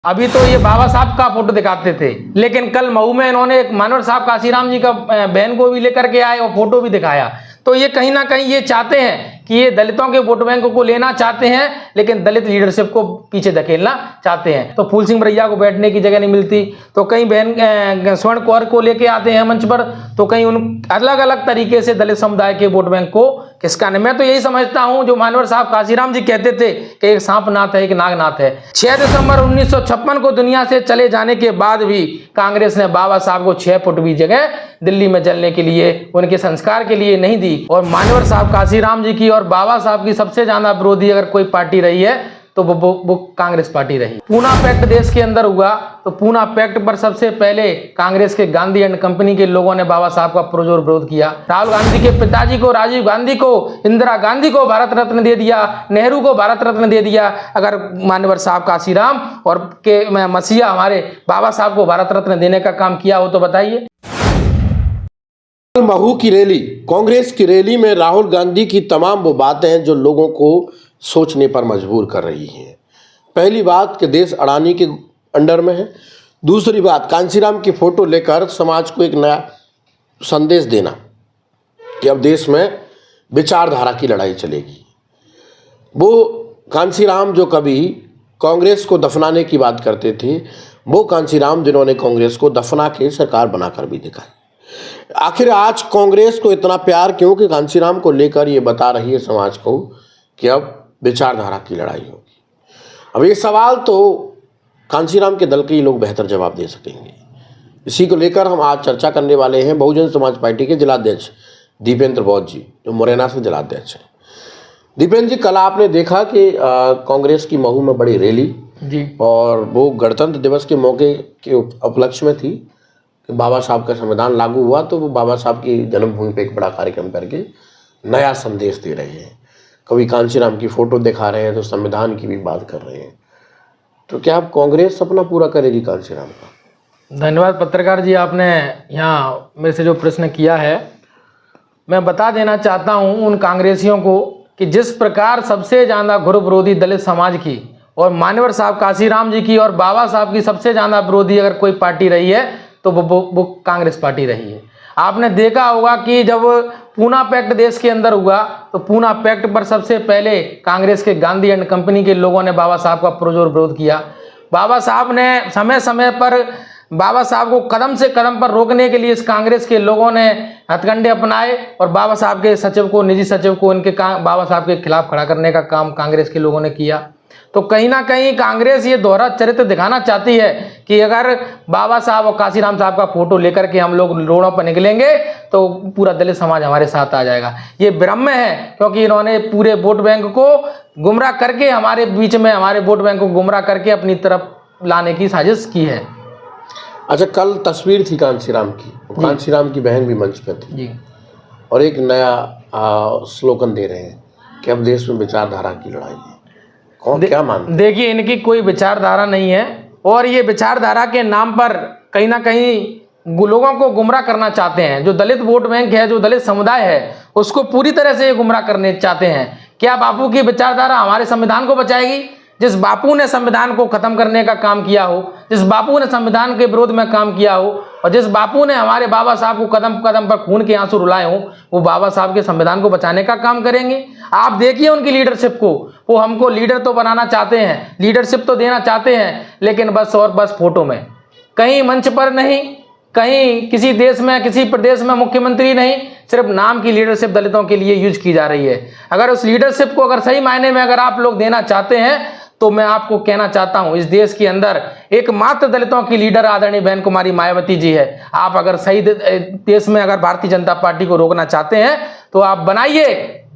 अभी तो ये बाबा साहब का फोटो दिखाते थे, लेकिन कल मऊ में इन्होंने एक मानवर साहब काशीराम जी का बहन को भी लेकर के आए और फोटो भी दिखाया। तो ये कहीं ना कहीं ये चाहते हैं कि ये दलितों के वोट बैंक को लेना चाहते हैं, लेकिन दलित लीडरशिप को पीछे धकेलना चाहते हैं। तो फूल सिंह बरैया को बैठने की जगह नहीं मिलती, तो कहीं बहन स्वर्ण कौर को लेके आते हैं मंच पर, तो कहीं उन अलग अलग तरीके से दलित समुदाय के वोट बैंक को खिसकाने। मैं तो यही समझता हूं, जो मानवर साहब काशीराम जी कहते थे कि एक सांपनाथ है, एक नागनाथ है। 6 दिसंबर 1956 को दुनिया से चले जाने के बाद भी कांग्रेस ने बाबा साहब को 6 फुट भी जगह दिल्ली में जलने के लिए, उनके संस्कार के लिए नहीं दी। और मानवर साहब काशीराम जी की और बाबा साहब की सबसे ज्यादा विरोधी अगर कोई पार्टी रही है तो वो कांग्रेस पार्टी रही। पूना पैक्ट देश के अंदर हुआ, तो पूना पैक्ट पर सबसे पहले कांग्रेस के गांधी एंड कंपनी के लोगों ने बाबा साहब का पुरजोर विरोध किया। राहुल गांधी के पिताजी को, राजीव गांधी को, इंदिरा गांधी को भारत रत्न दे दिया, नेहरू को भारत रत्न दे दिया। अगर मानवर साहब काशीराम और के मसीहा हमारे बाबा साहब को भारत रत्न देने का काम किया हो तो बताइए। महू की रैली, कांग्रेस की रैली में राहुल गांधी की तमाम वो बातें हैं जो लोगों को सोचने पर मजबूर कर रही हैं। पहली बात कि देश अडानी के अंडर में है। दूसरी बात, कांशीराम की फोटो लेकर समाज को एक नया संदेश देना कि अब देश में विचारधारा की लड़ाई चलेगी। वो कांशीराम जो कभी कांग्रेस को दफनाने की बात करते थे, वो कांशीराम जिन्होंने कांग्रेस को दफना के सरकार बनाकर भी दिखाई। आखिर आज कांग्रेस को इतना प्यार क्यों कि कांशीराम को लेकर ये बता रही है समाज को कि अब विचारधारा की लड़ाई होगी। अब ये सवाल तो कांशीराम के दल के ही लोग बेहतर जवाब दे सकेंगे। इसी को लेकर हम आज चर्चा करने वाले हैं बहुजन समाज पार्टी के जिलाध्यक्ष दीपेंद्र बौद्ध जी, जो मुरैना से जिलाध्यक्ष हैं। दीपेंद्र जी, कल आपने देखा कि कांग्रेस की महू में बड़ी रैली जी, और वो गणतंत्र दिवस के मौके के उपलक्ष्य में थी कि बाबा साहब का संविधान लागू हुआ, तो वो बाबा साहब की जन्मभूमि पे एक बड़ा कार्यक्रम करके नया संदेश दे रहे हैं। कभी कांशीराम की फोटो दिखा रहे हैं तो संविधान की भी बात कर रहे हैं। तो क्या अब कांग्रेस सपना पूरा करेगी कांशीराम का? धन्यवाद पत्रकार जी, आपने यहाँ मेरे से जो प्रश्न किया है, मैं बता देना चाहता हूँ उन कांग्रेसियों को कि जिस प्रकार सबसे ज़्यादा घोर विरोधी दलित समाज की और मानवर साहब काशीराम जी की और बाबा साहब की सबसे ज़्यादा विरोधी अगर कोई पार्टी रही है तो वो कांग्रेस पार्टी रही है। आपने देखा होगा कि जब पूना पैक्ट देश के अंदर हुआ, तो पूना पैक्ट पर सबसे पहले कांग्रेस के गांधी एंड कंपनी के लोगों ने बाबा साहब का पुरजोर विरोध किया। बाबा साहब ने समय समय पर बाबा साहब को कदम से कदम पर रोकने के लिए इस कांग्रेस के लोगों ने हथकंडे अपनाए और बाबा साहब के सचिव को, निजी सचिव को उनके बाबा साहब के खिलाफ खड़ा करने का काम कांग्रेस के लोगों ने किया। तो कहीं ना कहीं कांग्रेस ये दोहरा चरित्र दिखाना चाहती है कि अगर बाबा साहब और काशीराम साहब का फोटो लेकर के हम लोग रोडों पर निकलेंगे तो पूरा दलित समाज हमारे साथ आ जाएगा। ये भ्रम है, क्योंकि इन्होंने पूरे वोट बैंक को गुमराह करके हमारे बीच में, हमारे वोट बैंक को गुमराह करके अपनी तरफ लाने की साजिश की है। अच्छा, कल तस्वीर थी कांशीराम की, कांशीराम की बहन भी मंच पर थी जी, और एक नया स्लोगन दे रहे हैं कि अब देश में विचारधारा की लड़ाई है। कौन क्या मानते? देखिए, इनकी कोई विचारधारा नहीं है और ये विचारधारा के नाम पर कहीं ना कहीं लोगों को गुमराह करना चाहते हैं। जो दलित वोट बैंक है, जो दलित समुदाय है, उसको पूरी तरह से ये गुमराह करने चाहते हैं। क्या बापू की विचारधारा हमारे संविधान को बचाएगी? जिस बापू ने संविधान को खत्म करने का काम किया हो, जिस बापू ने संविधान के विरोध में काम किया हो और जिस बापू ने हमारे बाबा साहब को कदम कदम पर खून के आंसू रुलाए हो, वो बाबा साहब के संविधान को बचाने का काम करेंगे? आप देखिए उनकी लीडरशिप को, वो हमको लीडर तो बनाना चाहते हैं, लीडरशिप तो देना चाहते हैं, लेकिन बस और बस फोटो में, कहीं मंच पर नहीं, कहीं किसी देश में, किसी प्रदेश में मुख्यमंत्री नहीं, सिर्फ नाम की लीडरशिप दलितों के लिए यूज की जा रही है। अगर उस लीडरशिप को अगर सही मायने में अगर आप लोग देना चाहते हैं तो मैं आपको कहना चाहता हूं, इस देश के अंदर एकमात्र दलितों की लीडर आदरणीय बहन कुमारी मायावती जी है। आप अगर सही देश में अगर भारतीय जनता पार्टी को रोकना चाहते हैं तो आप बनाइए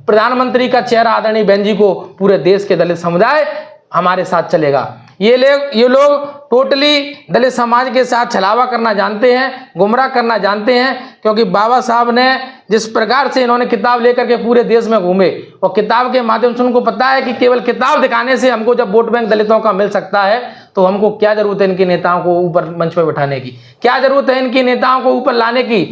प्रधानमंत्री का चेहरा आदरणीय बहन जी को, पूरे देश के दलित समुदाय हमारे साथ चलेगा। ये लोग टोटली दलित समाज के साथ छलावा करना जानते हैं, गुमराह करना जानते हैं, क्योंकि बाबा साहब ने जिस प्रकार से इन्होंने किताब लेकर के पूरे देश में घूमे और किताब के माध्यम से उनको पता है कि केवल किताब दिखाने से हमको जब वोट बैंक दलितों का मिल सकता है, तो हमको क्या जरूरत है इनके नेताओं को ऊपर मंच पर बैठाने की? क्या जरूरत है इनके नेताओं को ऊपर लाने की?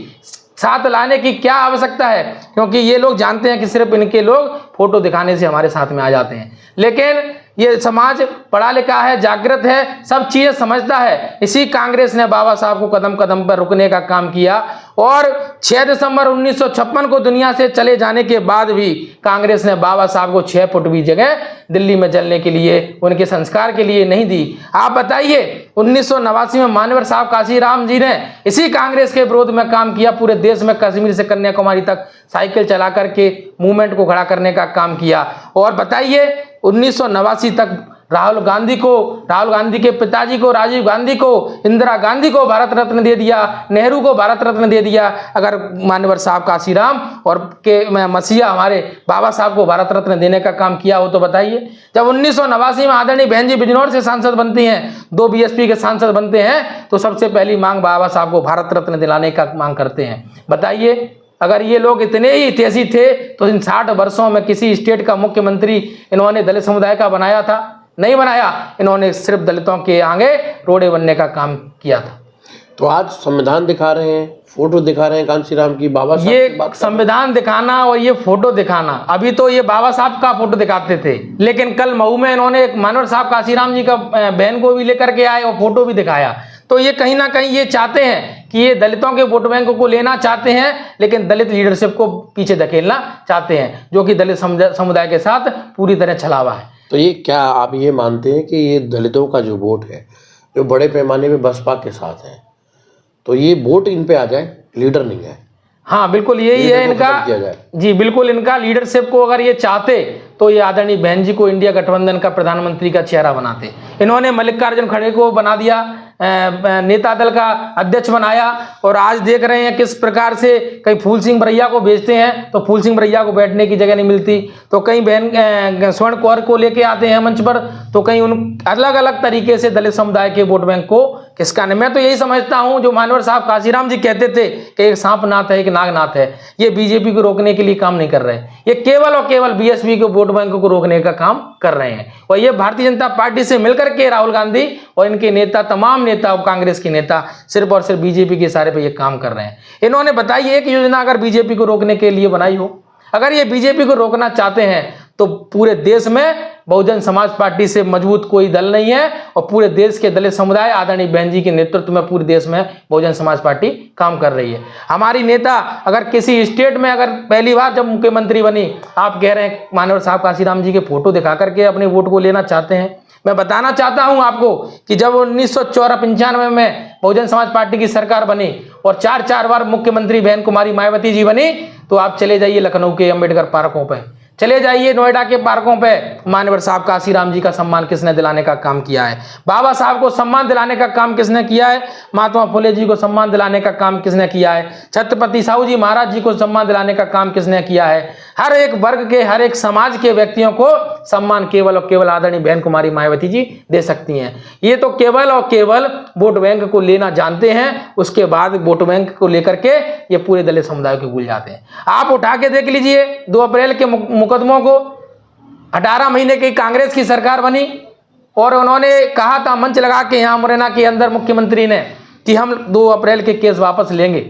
साथ लाने की क्या आवश्यकता है, क्योंकि ये लोग जानते हैं कि सिर्फ इनके लोग फोटो दिखाने से हमारे साथ में आ जाते हैं। लेकिन ये समाज पढ़ा लिखा है, जागृत है, सब चीज़ें समझता है। इसी कांग्रेस ने बाबा साहब को कदम कदम पर रुकने का काम किया और 6 दिसंबर 1956 को दुनिया से चले जाने के बाद भी कांग्रेस ने बाबा साहब को 6 फुट भी जगह दिल्ली में जलने के लिए, उनके संस्कार के लिए नहीं दी। आप बताइए 1989 में मान्यवर साहब काशीराम जी ने इसी कांग्रेस के विरोध में काम किया, पूरे देश में कश्मीर से कन्याकुमारी तक साइकिल चला करके मूवमेंट को खड़ा करने का काम किया। और बताइए 1989 तक राहुल गांधी के पिताजी को, राजीव गांधी को, इंदिरा गांधी को भारत रत्न दे दिया, नेहरू को भारत रत्न दे दिया। अगर मान्यवर साहब काशीराम और के मसीहा हमारे बाबा साहब को भारत रत्न देने का काम किया हो तो बताइए। जब 1989 में आदरणीय बहन जी बिजनौर से सांसद बनती हैं, 2 बीएसपी के सांसद बनते हैं, तो सबसे पहली मांग बाबा साहब को भारत रत्न दिलाने का मांग करते हैं। बताइए अगर ये लोग इतने ही तेजी थे तो इन 60 वर्षों में किसी स्टेट का मुख्यमंत्री इन्होंने दलित समुदाय का बनाया था? नहीं बनाया। इन्होंने सिर्फ दलितों के आगे रोड़े बनने का काम किया था। तो आज संविधान दिखा रहे हैं, फोटो दिखा रहे हैं कांशीराम की, बाबा साहब ये की बात संविधान दिखाना और ये फोटो दिखाना, अभी तो ये बाबा साहब का फोटो दिखाते थे, लेकिन कल मऊ में इन्होंने एक मान्यवर साहब काशीराम जी का बहन को भी लेकर के आए और फोटो भी दिखाया। तो ये कहीं ना कहीं ये चाहते हैं कि ये दलितों के वोट बैंक को लेना चाहते हैं, लेकिन दलित लीडरशिप को पीछे धकेलना चाहते हैं, जो कि दलित समुदाय के साथ पूरी तरह छलावा है। तो ये क्या आप ये मानते हैं कि ये दलितों का जो वोट है जो बड़े पैमाने पे बसपा के साथ है, तो ये वोट इन पे आ जाए, लीडर नहीं है? हाँ बिल्कुल यही है इनका। जी बिल्कुल, इनका लीडरशिप को अगर ये चाहते तो ये आदरणीय बहन जी को इंडिया गठबंधन का प्रधानमंत्री का चेहरा बनाते। इन्होंने मल्लिकार्जुन खड़गे को बना दिया, नेता दल का अध्यक्ष बनाया, और आज देख रहे हैं किस प्रकार से कहीं फूल सिंह बरैया को भेजते हैं तो फूल सिंह बरैया को बैठने की जगह नहीं मिलती, तो कहीं बहन स्वर्ण कौर को लेके आते हैं मंच पर, तो कहीं उन अलग अलग तरीके से दलित समुदाय के वोट बैंक को किसका नहीं। मैं तो यही समझता हूं जो मान्यवर साहब काशीराम जी कहते थे कि एक सांपनाथ है, एक नागनाथ है, ये बीजेपी को रोकने के लिए काम नहीं कर रहे, ये केवल और केवल बीएसपी के वोट बैंक को रोकने का काम कर रहे हैं। और ये भारतीय जनता पार्टी से मिलकर के राहुल गांधी और इनके नेता, तमाम नेता, कांग्रेस के नेता सिर्फ और सिर्फ बीजेपी के इशारे पे ये काम कर रहे हैं। इन्होंने बताई एक योजना अगर बीजेपी को रोकने के लिए बनाई हो, अगर ये बीजेपी को रोकना चाहते हैं तो पूरे देश में बहुजन समाज पार्टी से मजबूत कोई दल नहीं है, और पूरे देश के दलित समुदाय आदरणीय बहन जी के नेतृत्व में पूरे देश में बहुजन समाज पार्टी काम कर रही है। हमारी नेता अगर किसी स्टेट में अगर पहली बार जब मुख्यमंत्री बनी, आप कह रहे हैं मान्यवर साहब काशीराम जी के फोटो दिखा करके अपने वोट को लेना चाहते हैं। मैं बताना चाहता हूं आपको कि जब 1994-95 में बहुजन समाज पार्टी की सरकार बनी और 4 बार मुख्यमंत्री बहन कुमारी मायावती जी बनी, तो आप चले जाइए लखनऊ के अंबेडकर पार्कों पे, चले जाइए नोएडा के पार्कों पे, मान्यवर साहब काशीराम जी का सम्मान किसने दिलाने का काम किया है? बाबा साहब को सम्मान दिलाने का काम किसने किया है? महात्मा फुले जी को सम्मान दिलाने का काम किसने किया है? छत्रपति साहू जी महाराज जी को सम्मान दिलाने का काम किसने किया है? हर एक वर्ग के, हर एक समाज के व्यक्तियों को सम्मान केवल और केवल आदरणीय बहन कुमारी मायावती जी दे सकती हैं। ये तो केवल और केवल वोट बैंक को लेना जानते हैं, उसके बाद वोट बैंक को लेकर के ये पूरे दलित समुदाय को भूल जाते हैं। आप उठा के देख लीजिए 2 अप्रैल के मुकदमों को। 18 महीने की कांग्रेस की सरकार बनी और उन्होंने कहा था मंच लगा के यहाँ मुरैना के अंदर मुख्यमंत्री ने कि हम 2 अप्रैल के केस वापस लेंगे,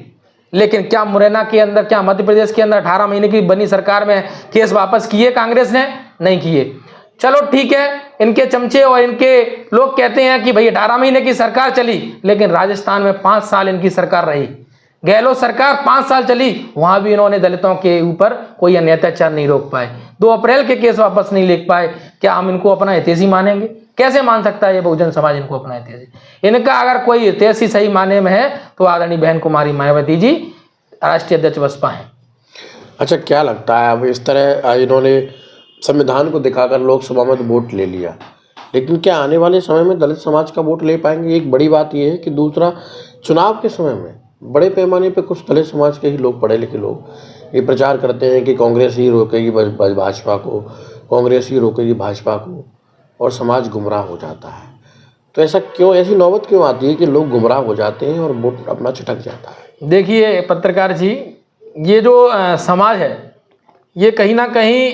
लेकिन क्या मुरैना के अंदर, क्या मध्य प्रदेश के अंदर 18 महीने की बनी सरकार में केस वापस किए कांग्रेस ने? नहीं किए। चलो ठीक है, इनके चमचे और इनके लोग कहते हैं कि भाई 18 महीने की सरकार चली, लेकिन राजस्थान में 5 साल इनकी सरकार रही, गहलोत सरकार 5 साल चली, वहां भी इन्होंने दलितों के ऊपर कोई अन्य अत्याचार नहीं रोक पाए, 2 अप्रैल के केस वापस नहीं ले पाए। क्या हम इनको अपना हितैषी मानेंगे? कैसे मान सकता है ये बहुजन समाज इनको अपना हितैषी? इनका अगर कोई हितैषी सही माने में है तो आदरणीय बहन कुमारी मायावती जी राष्ट्रीय अध्यक्ष बसपा हैं। अच्छा, क्या लगता है अब इस तरह इन्होंने संविधान को दिखाकर लोकसभा में तो वोट ले लिया, लेकिन क्या आने वाले समय में दलित समाज का वोट ले पाएंगे? एक बड़ी बात यह है कि दूसरा, चुनाव के समय में बड़े पैमाने पे कुछ दलित समाज के ही लोग, पढ़े लिखे लोग, ये प्रचार करते हैं कि कांग्रेस ही रोकेगी भाजपा को, कांग्रेस ही रोकेगी भाजपा को, और समाज गुमराह हो जाता है। तो ऐसा क्यों, ऐसी नौबत क्यों आती है कि लोग गुमराह हो जाते हैं और वोट अपना छिटक जाता है? देखिए पत्रकार जी, ये जो समाज है ये कहीं ना कहीं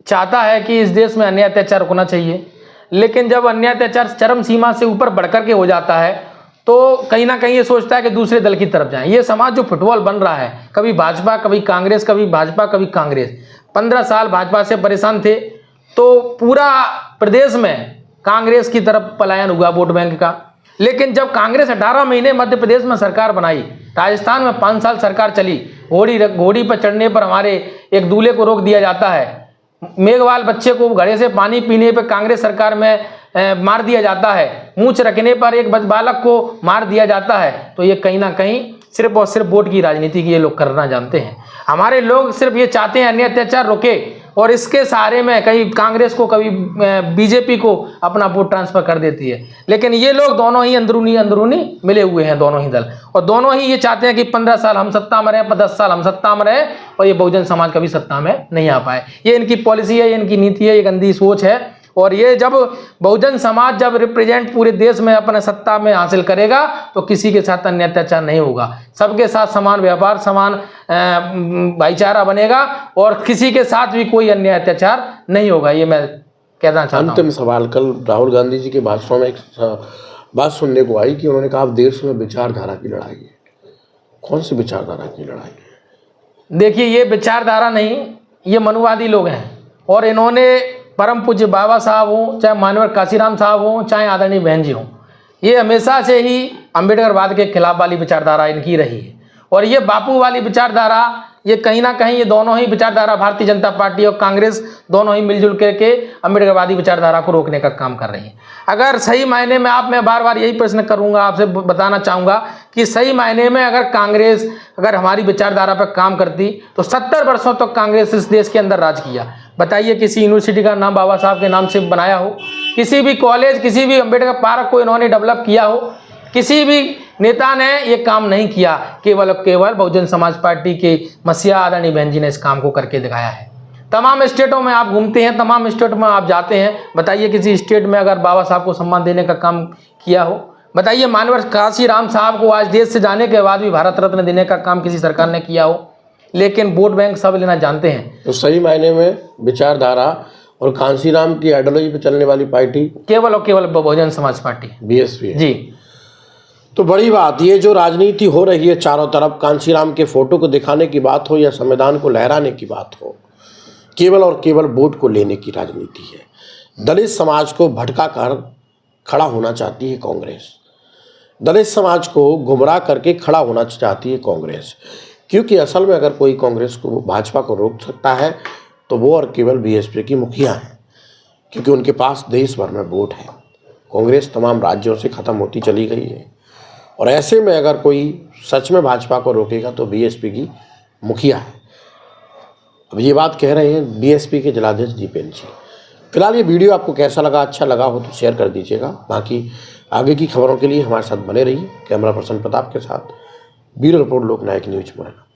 चाहता है कि इस देश में अन्याय अत्याचार रुकना चाहिए, लेकिन जब अन्याय अत्याचार चरम सीमा से ऊपर बढ़कर के हो जाता है तो कहीं ना कहीं ये सोचता है कि दूसरे दल की तरफ जाएं। ये समाज जो फुटबॉल बन रहा है, कभी भाजपा कभी कांग्रेस, कभी भाजपा कभी कांग्रेस, 15 साल भाजपा से परेशान थे तो पूरा प्रदेश में कांग्रेस की तरफ पलायन हुआ वोट बैंक का। लेकिन जब कांग्रेस 18 महीने मध्य प्रदेश में सरकार बनाई, राजस्थान में 5 साल सरकार चली, घोड़ी पर चढ़ने पर हमारे एक दूल्हे को रोक दिया जाता है, मेघवाल बच्चे को घड़े से पानी पीने पर कांग्रेस सरकार में मार दिया जाता है, मूंछ रखने पर एक बालक को मार दिया जाता है, तो ये कहीं ना कहीं सिर्फ और सिर्फ वोट की राजनीति की ये लोग करना जानते हैं। हमारे लोग सिर्फ ये चाहते हैं अन्याय अत्याचार रुके, और इसके सहारे में कहीं कांग्रेस को कभी बीजेपी को अपना वोट ट्रांसफर कर देती है। लेकिन ये लोग दोनों ही अंदरूनी मिले हुए हैं, दोनों ही दल, और दोनों ही ये चाहते हैं कि 15 साल हम सत्ता में रहें, 10 साल हम सत्ता में रहें, और ये बहुजन समाज कभी सत्ता में नहीं आ पाए। ये इनकी पॉलिसी है, ये इनकी नीति है, ये गंदी सोच है। और ये जब बहुजन समाज जब रिप्रेजेंट पूरे देश में अपने सत्ता में हासिल करेगा तो किसी के साथ अन्य अत्याचार नहीं होगा, सबके साथ समान व्यवहार, समान भाईचारा बनेगा, और किसी के साथ भी कोई अन्य अत्याचार नहीं होगा। ये मैं कहना चाहता हूं। अंतिम सवाल, कल राहुल गांधी जी के भाषण में एक बात सुनने को आई कि उन्होंने कहा अब देश में विचारधारा की लड़ाई है। कौन सी विचारधारा की लड़ाई है? देखिए, ये विचारधारा नहीं, ये मनुवादी लोग हैं, और इन्होंने परम पूज्य बाबा साहब हों, चाहे मानवर काशीराम साहब हों, चाहे आदरणीय बहन जी हों, ये हमेशा से ही अम्बेडकरवाद के खिलाफ वाली विचारधारा इनकी रही है। और ये बापू वाली विचारधारा, ये कहीं ना कहीं ये दोनों ही विचारधारा भारतीय जनता पार्टी और कांग्रेस दोनों ही मिलजुल करके अम्बेडकरवादी विचारधारा को रोकने का काम कर रही है। अगर सही मायने में मैं बार बार यही प्रश्न करूंगा, आपसे बताना चाहूँगा कि सही मायने में अगर कांग्रेस अगर हमारी विचारधारा पर काम करती तो 70 वर्षों तक कांग्रेस इस देश के अंदर राज किया। बताइए, किसी यूनिवर्सिटी का नाम बाबा साहब के नाम से बनाया हो, किसी भी कॉलेज, किसी भी अम्बेडकर पार्क को इन्होंने डेवलप किया हो, किसी भी नेता ने ये काम नहीं किया। केवल बहुजन समाज पार्टी के मसीहा आदरणीय बहन जी ने इस काम को करके दिखाया है। तमाम स्टेटों में आप घूमते हैं, तमाम स्टेट में आप जाते हैं, बताइए किसी स्टेट में अगर बाबा साहब को सम्मान देने का काम किया हो? बताइए, मानवर काशीराम साहब को आज देश से जाने के बाद भी भारत रत्न देने का काम किसी सरकार ने किया हो? लेकिन वोट बैंक सब लेना जानते हैं। तो सही मायने में विचारधारा और कांशीराम की आइडियोलॉजी पे चलने वाली पार्टी केवल और केवल बहुजन समाज पार्टी, बीएसपी है। जी। तो बड़ी बात, ये जो राजनीति हो रही है चारों तरफ, कांशीराम के फोटो को दिखाने की बात हो या संविधान को लहराने की बात हो, केवल और केवल वोट को लेने की राजनीति है। दलित समाज को भटका कर खड़ा होना चाहती है कांग्रेस, दलित समाज को गुमराह करके खड़ा होना चाहती है कांग्रेस, क्योंकि असल में अगर कोई कांग्रेस को, भाजपा को रोक सकता है तो वो और केवल बीएसपी की मुखिया हैं, क्योंकि उनके पास देश भर में वोट है। कांग्रेस तमाम राज्यों से ख़त्म होती चली गई है, और ऐसे में अगर कोई सच में भाजपा को रोकेगा तो बीएसपी की मुखिया है। अब ये बात कह रहे हैं बीएसपी के जिलाध्यक्ष दीपेन जी। फिलहाल ये वीडियो आपको कैसा लगा, अच्छा लगा हो तो शेयर कर दीजिएगा। बाकी आगे की खबरों के लिए हमारे साथ बने रहिए। कैमरा पर्सन प्रताप के साथ ब्यूरो रिपोर्ट लोकनायक न्यूज मुरैना।